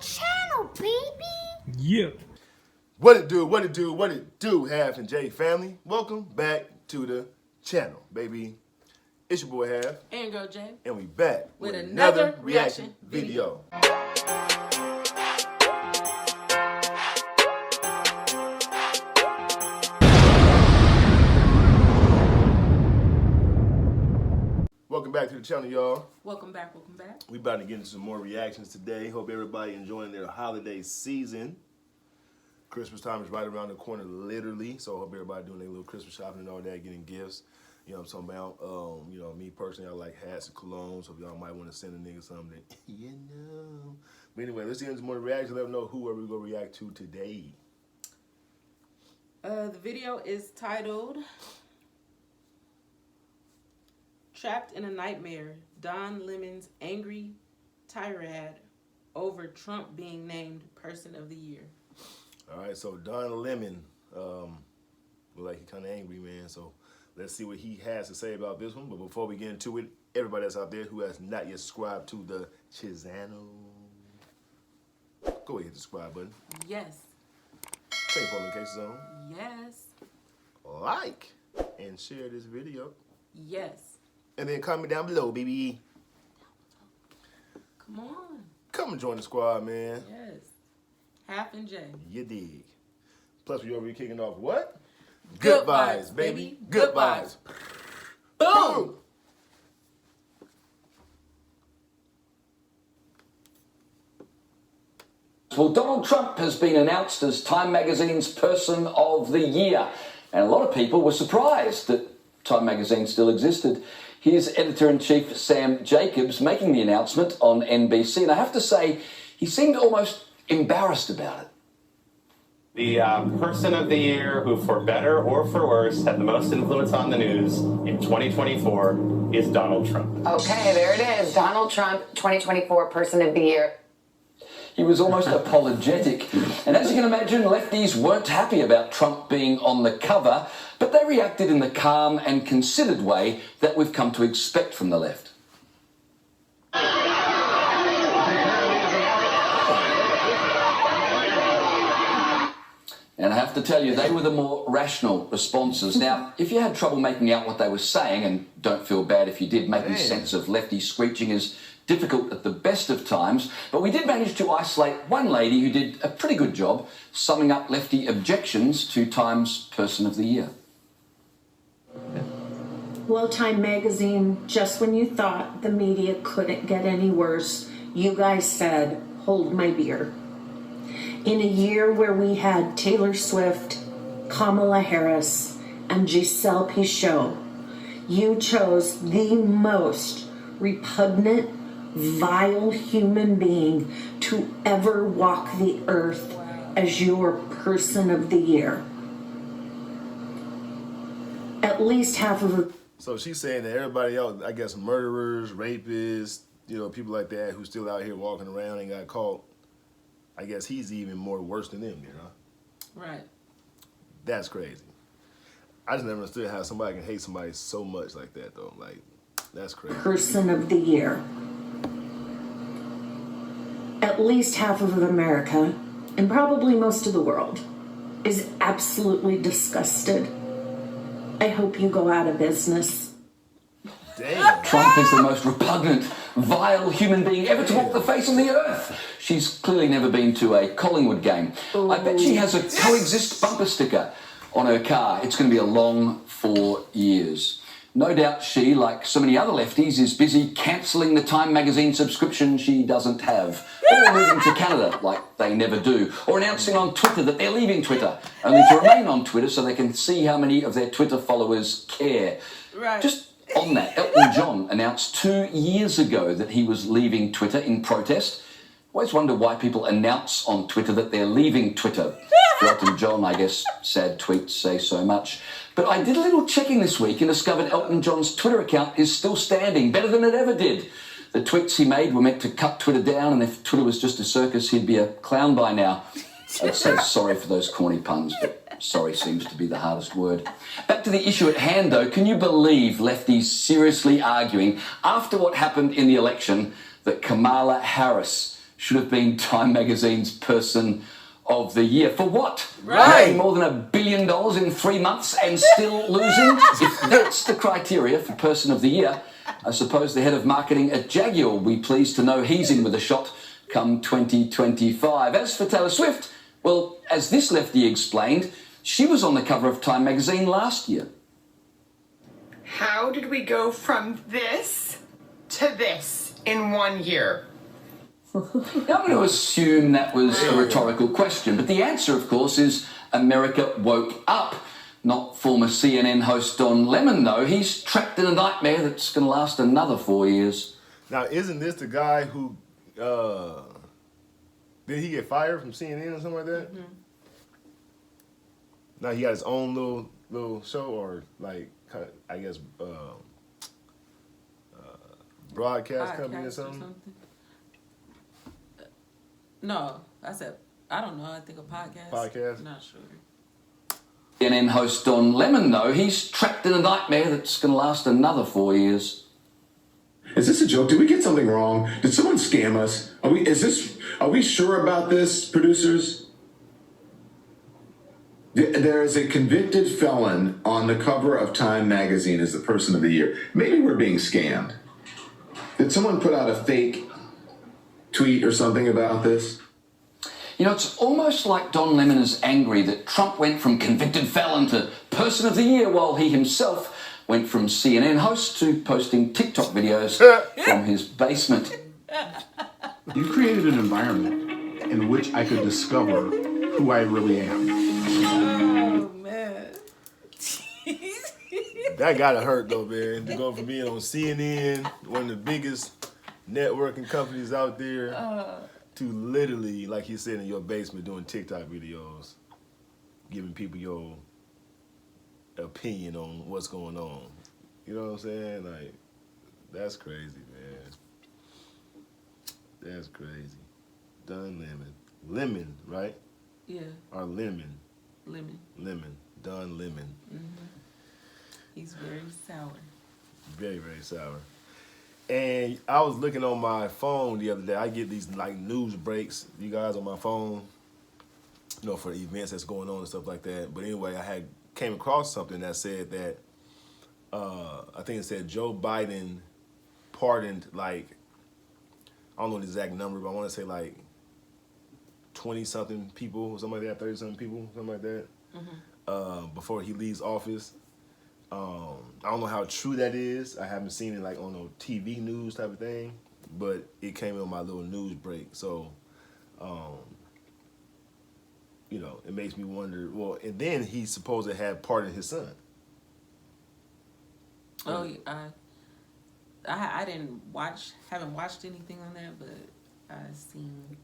channel, baby. Yeah. What it do, Half and J family. Welcome back to the channel, baby. It's your boy Half. And girl J. And we back with another reaction video. Welcome back to the channel, y'all. Welcome back, welcome back. We about to get into some more reactions today. Hope everybody enjoying their holiday season. Christmas time is right around the corner, literally. So I hope everybody doing their little Christmas shopping and all that, getting gifts. You know what I'm talking about? You know, me personally, I like hats and colognes, so y'all might want to send a nigga something. You know. But anyway, let's get into more reactions. Let them know who are we going to react to today. The video is titled Trapped in a Nightmare, Don Lemon's Angry Tirade Over Trump Being Named Person of the Year. All right, so Don Lemon, look like he's kind of angry, man. So let's see what he has to say about this one. But before we get into it, everybody that's out there who has not yet subscribed to the channel, go ahead and hit the subscribe button. Yes. Turn your notifications on. Yes. Like and share this video. Yes. And then comment down below, baby. Come on. Come and join the squad, man. Yes. Half and J. You dig. Plus, we already kicking off what? Good vibes, baby. Good vibes. Boom! Well, Donald Trump has been announced as Time Magazine's Person of the Year. And a lot of people were surprised that Time Magazine still existed. Here's Editor-in-Chief Sam Jacobs making the announcement on NBC. And I have to say, he seemed almost embarrassed about it. The Person of the Year who, for better or for worse, had the most influence on the news in 2024 is Donald Trump. Okay, there it is. Donald Trump, 2024 Person of the Year. He was almost apologetic. And as you can imagine, lefties weren't happy about Trump being on the cover, but they reacted in the calm and considered way that we've come to expect from the left. And I have to tell you, they were the more rational responses. Now, if you had trouble making out what they were saying, and don't feel bad if you did, making sense of lefty screeching is difficult at the best of times, but we did manage to isolate one lady who did a pretty good job summing up lefty objections to Time's Person of the Year. Well, Time Magazine, just when you thought the media couldn't get any worse, you guys said, hold my beer. In a year where we had Taylor Swift, Kamala Harris, and Giselle Pichot, you chose the most repugnant, vile human being to ever walk the earth as your Person of the Year. At least half of it. So she's saying that everybody else, I guess murderers, rapists, you know, people like that who's still out here walking around and got caught, I guess he's even more worse than them, you know? Right. That's crazy. I just never understood how somebody can hate somebody so much like that, though. Like, that's crazy. Person of the Year. At least half of America, and probably most of the world, is absolutely disgusted. I hope you go out of business. Damn. Trump is the most repugnant, vile human being ever to walk the face of the earth. She's clearly never been to a Collingwood game. Ooh. I bet she has a coexist bumper sticker on her car. It's going to be a long 4 years. No doubt she, like so many other lefties, is busy cancelling the Time Magazine subscription she doesn't have. Or moving to Canada, like they never do. Or announcing on Twitter that they're leaving Twitter, only to remain on Twitter so they can see how many of their Twitter followers care. Right. Just on that, Elton John announced 2 years ago that he was leaving Twitter in protest. Always wonder why people announce on Twitter that they're leaving Twitter. For Elton John, I guess sad tweets say so much. But I did a little checking this week and discovered Elton John's Twitter account is still standing, better than it ever did. The tweets he made were meant to cut Twitter down, and if Twitter was just a circus, he'd be a clown by now. I'd say sorry for those corny puns, but sorry seems to be the hardest word. Back to the issue at hand, though. Can you believe lefties seriously arguing, after what happened in the election, that Kamala Harris should have been Time Magazine's Person of the Year. For what? Right. Making more than $1 billion in 3 months and still losing? If that's the criteria for Person of the Year, I suppose the head of marketing at Jaguar will be pleased to know he's in with a shot come 2025. As for Taylor Swift, well, as this lefty explained, she was on the cover of Time Magazine last year. How did we go from this to this in 1 year? Now, I'm going to assume that was a rhetorical question, but the answer, of course, is America woke up. Not former CNN host Don Lemon, though. He's trapped in a nightmare that's going to last another 4 years. Now, isn't this the guy who did he get fired from CNN or something like that? Mm-hmm. Now he got his own little show, or like I guess broadcast company or something. No, I don't know. I think a podcast. Podcast? Not sure. CNN host Don Lemon, though, he's trapped in a nightmare that's going to last another 4 years. Is this a joke? Did we get something wrong? Did someone scam us? Are we sure about this, producers? There is a convicted felon on the cover of Time Magazine as the Person of the Year. Maybe we're being scammed. Did someone put out a fake tweet or something about this? You know, it's almost like Don Lemon is angry that Trump went from convicted felon to Person of the Year, while he himself went from CNN host to posting TikTok videos from his basement. You created an environment in which I could discover who I really am. Oh, man. That gotta hurt though, man. To go from being on CNN, one of the biggest networking companies out there, to literally, like you said, in your basement doing TikTok videos, giving people your opinion on what's going on. You know what I'm saying? Like, that's crazy, man. That's crazy. Don Lemon. Lemon, right? Yeah. Or lemon. Lemon. Lemon. Don Lemon. Mm-hmm. He's very sour. Very, very sour. And I was looking on my phone the other day. I get these like news breaks, you guys, on my phone, you know, for events that's going on and stuff like that. But anyway, I came across something that said that I think it said Joe Biden pardoned, like, I don't know the exact number, but I want to say like 20-something people or something like that, 30-something people, something like that, before he leaves office. I don't know how true that is. I haven't seen it like on no TV news type of thing, but it came on my little news break. So, you know, it makes me wonder. Well, and then he's supposed to have pardoned his son. Oh, I haven't watched anything on that, but I've seen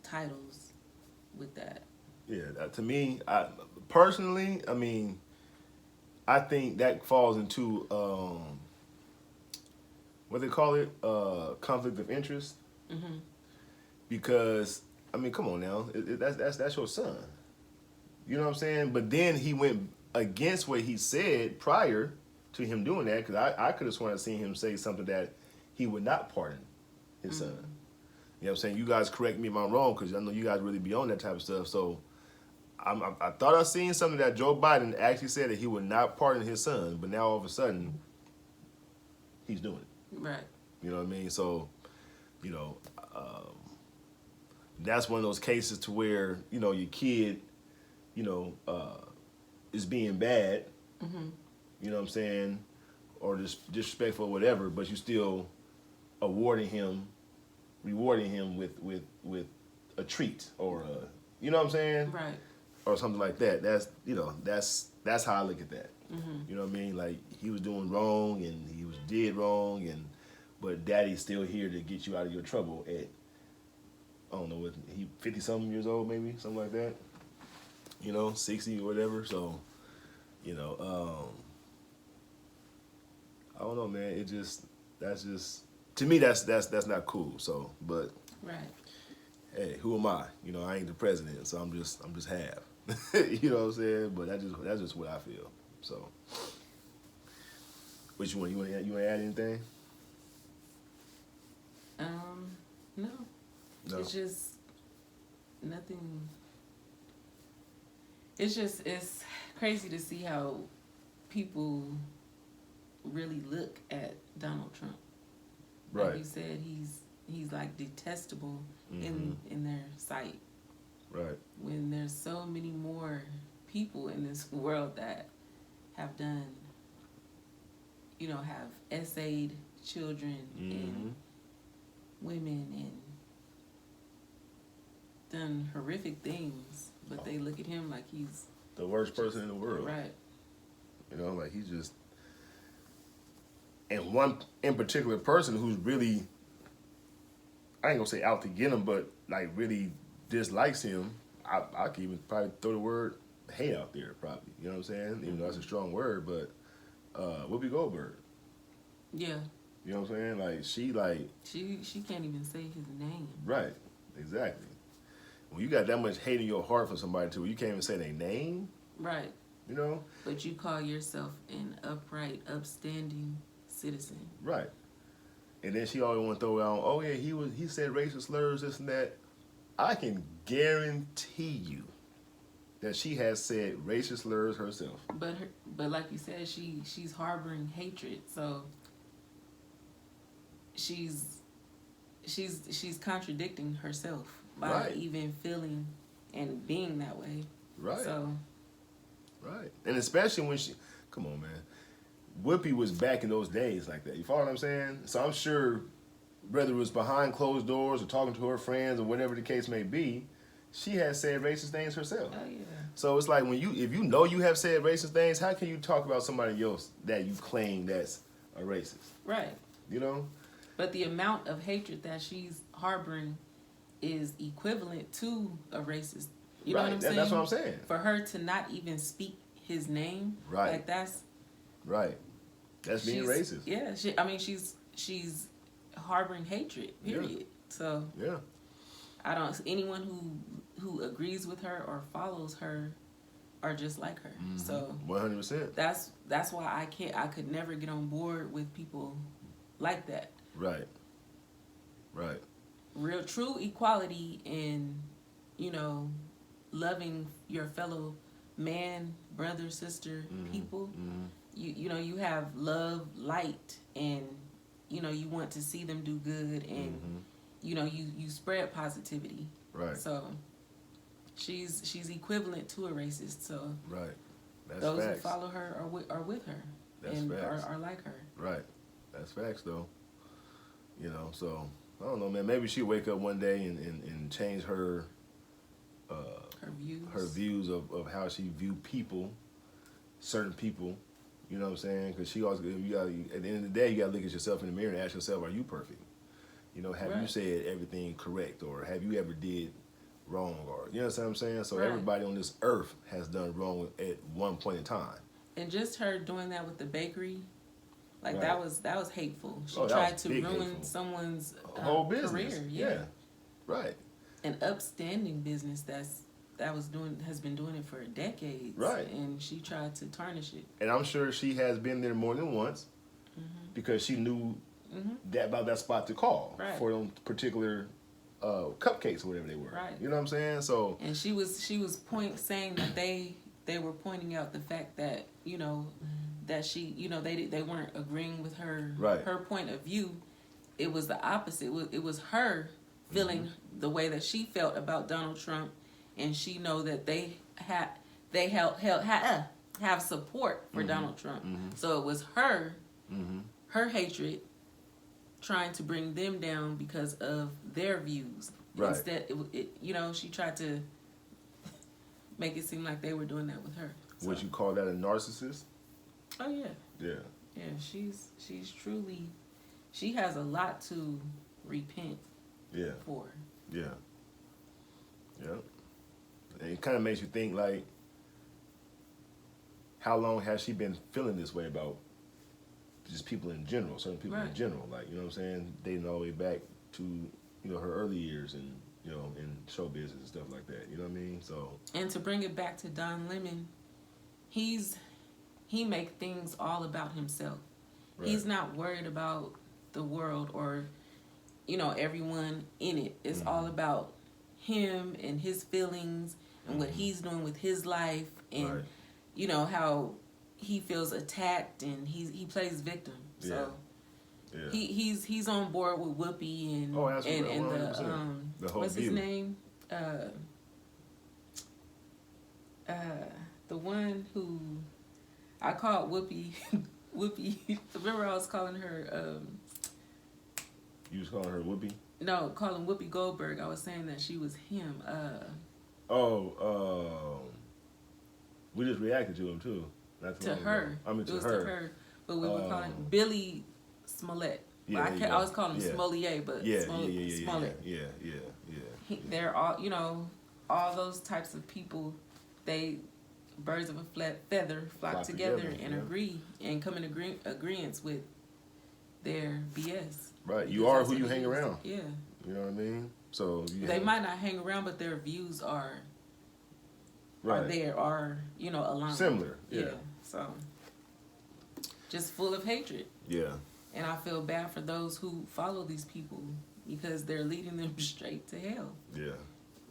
titles with that. Yeah, to me, personally, I mean, I think that falls into what they call it, conflict of interest. Mm-hmm. Because I mean, come on now, that's your son. You know what I'm saying? But then he went against what he said prior to him doing that, because I could have sworn I'd seen him say something that he would not pardon his son. You know what I'm saying? You guys correct me if I'm wrong, because I know you guys really be on that type of stuff. So I thought I seen something that Joe Biden actually said that he would not pardon his son, but now all of a sudden he's doing it. Right. You know what I mean? So, you know, that's one of those cases to where, you know, your kid, you know, is being bad. Mm-hmm. You know what I'm saying? Or just disrespectful or whatever, but you still rewarding him with a treat or you know what I'm saying? Right. Or something like that. That's, you know, that's how I look at that. Mm-hmm. You know what I mean? Like, he was doing wrong and he did wrong, but daddy's still here to get you out of your trouble at, I don't know, what, he 50-something years old maybe, something like that. You know, 60 or whatever. So, you know, I don't know, man. That's just to me that's not cool. So, but right. Hey, who am I? You know, I ain't the president, so I'm just half. You know what I'm saying? But that's just what I feel. So, what you want to add anything? No. No. It's just nothing. It's crazy to see how people really look at Donald Trump. Like Right. you said, he's like detestable in their sight. Right. When there's so many more people in this world that have done, have essayed children and women and done horrific things, but they look at him like he's The worst person in the world. right. You know, like he's just, and one in particular person who's really, I ain't gonna say out to get him, but like really dislikes him. I could even probably throw the word hate out there, probably. You know what I'm saying? Even though that's a strong word, but Whoopi Goldberg. Yeah. You know what I'm saying? Like she can't even say his name. Right, exactly. When you got that much hate in your heart for somebody too, you can't even say their name. Right. You know? But you call yourself an upright, upstanding citizen. Right. And then she always want to throw out, oh yeah, he said racist slurs, this and that. I can guarantee you that she has said racist slurs herself. But like you said, she's harboring hatred, so she's contradicting herself by even feeling and being that way. Right. So. Right. And especially when come on, man. Whoopi was back in those days like that. You follow what I'm saying? So I'm sure whether it was behind closed doors or talking to her friends or whatever the case may be, she has said racist things herself. Oh yeah. So it's like if you know you have said racist things, how can you talk about somebody else that you claim that's a racist? Right. You know? But the amount of hatred that she's harboring is equivalent to a racist. You know what I'm saying? That's what I'm saying. For her to not even speak his name, right? Like that's right. That's being racist. Yeah. She's harboring hatred. Period. Yeah. So yeah. I don't. Anyone who agrees with her or follows her are just like her. So 100%. That's why I could never get on board with people like that. Right. Right. Real true equality and loving your fellow man, brother, sister, people. You have love, light, and you want to see them do good, and you spread positivity. Right. So she's equivalent to a racist. So right. That's those facts. who follow her are with her. That's and facts. are like her. Right. That's facts though. So I don't know, man. Maybe she'll wake up one day and change her views of how she view people, certain people. You know what I'm saying? Because she always, at the end of the day, you got to look at yourself in the mirror and ask yourself, are you perfect? Have you said everything correct, or have you ever did wrong, or you know what I'm saying? So everybody on this earth has done wrong at one point in time. And just her doing that with the bakery, that was hateful. She that tried was to ruin hateful. Someone's whole business. career. Yeah. Right. An upstanding business has been doing it for decades. Right. And she tried to tarnish it. And I'm sure she has been there more than once because she knew about that spot to call for them particular cupcakes or whatever they were. Right. You know what I'm saying? So and she was saying that they were pointing out the fact that that she they weren't agreeing with her her point of view. It was the opposite. It was her feeling the way that she felt about Donald Trump, and she know that they have support for Donald Trump. So it was her hatred trying to bring them down because of their views. Right. Instead, she tried to make it seem like they were doing that with her. So. Would you call that a narcissist? Oh yeah. Yeah. Yeah, she's truly, she has a lot to repent for. Yeah. Yeah. And it kind of makes you think, like, how long has she been feeling this way about just people in general, certain people in general? Like, you know what I'm saying? Dating all the way back to, her early years and, in show business and stuff like that. You know what I mean? So. And to bring it back to Don Lemon, he make things all about himself. Right. He's not worried about the world or you know, everyone in it. It's all about him and his feelings and what he's doing with his life, and you know how he feels attacked, and he plays victim. So he's on board with Whoopi and the whole what's his name? The one who I called Whoopi. Whoopi. Remember I was calling her. You was calling her Whoopi? No, calling Whoopi Goldberg. I was saying that she was him. We just reacted to him too. To her. I mean, to it was her. To her. But we were calling Billy Smollett. I always call him Smollier, but Smollett. They're all, you know, all those types of people. They birds of a feather flock together and agree and come in agreements with their BS. Right, you are who you hang around. Yeah, you know what I mean. So they might not hang around, but their views are you know, aligned. Similar. Yeah. So just full of hatred. Yeah. And I feel bad for those who follow these people because they're leading them straight to hell. Yeah.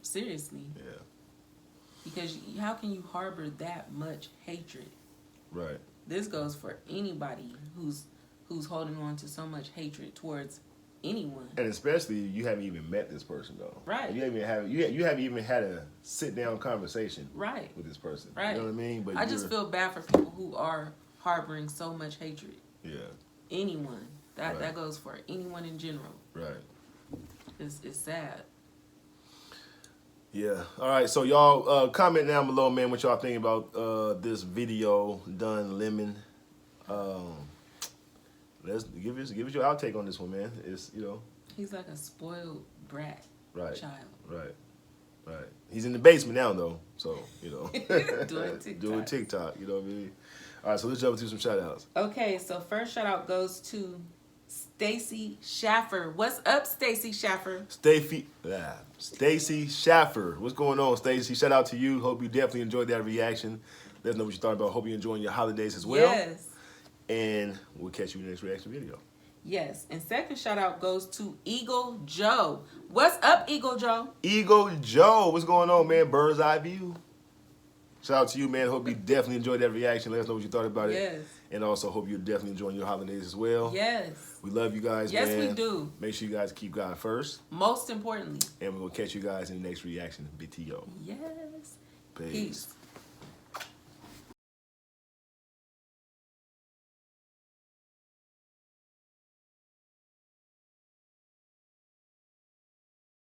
Seriously. Yeah. Because how can you harbor that much hatred? Right. This goes for anybody who's holding on to so much hatred towards anyone. And especially you haven't even met this person though. Right. You haven't even had a sit down conversation. Right. With this person. Right. You know what I mean? But I just feel bad for people who are harboring so much hatred. Yeah. Anyone. That goes for anyone in general. Right. It's sad. Yeah. All right. So y'all comment down below, man, what y'all think about this video done Lemon. Let's give us your outtake on this one, man. It's, you know, he's like a spoiled brat child. Right. He's in the basement now though, so you know, doing TikTok. You know what I mean? All right. So let's jump into some shout outs. Okay. So first shout out goes to Stacy Schaffer. What's up, Stacy Schaffer? Stacy Schaffer. What's going on, Stacy? Shout out to you. Hope you definitely enjoyed that reaction. Let us know what you thought about. Hope you're enjoying your holidays as well. Yes. And we'll catch you in the next reaction video. Yes. And second shout out goes to Eagle Joe. What's up, Eagle Joe? Eagle Joe. What's going on, man? Bird's eye view. Shout out to you, man. Hope you definitely enjoyed that reaction. Let us know what you thought about it. Yes. And also hope you're definitely enjoying your holidays as well. Yes. We love you guys, man. Yes, we do. Make sure you guys keep God first. Most importantly. And we're going to catch you guys in the next reaction video. Yes. Peace.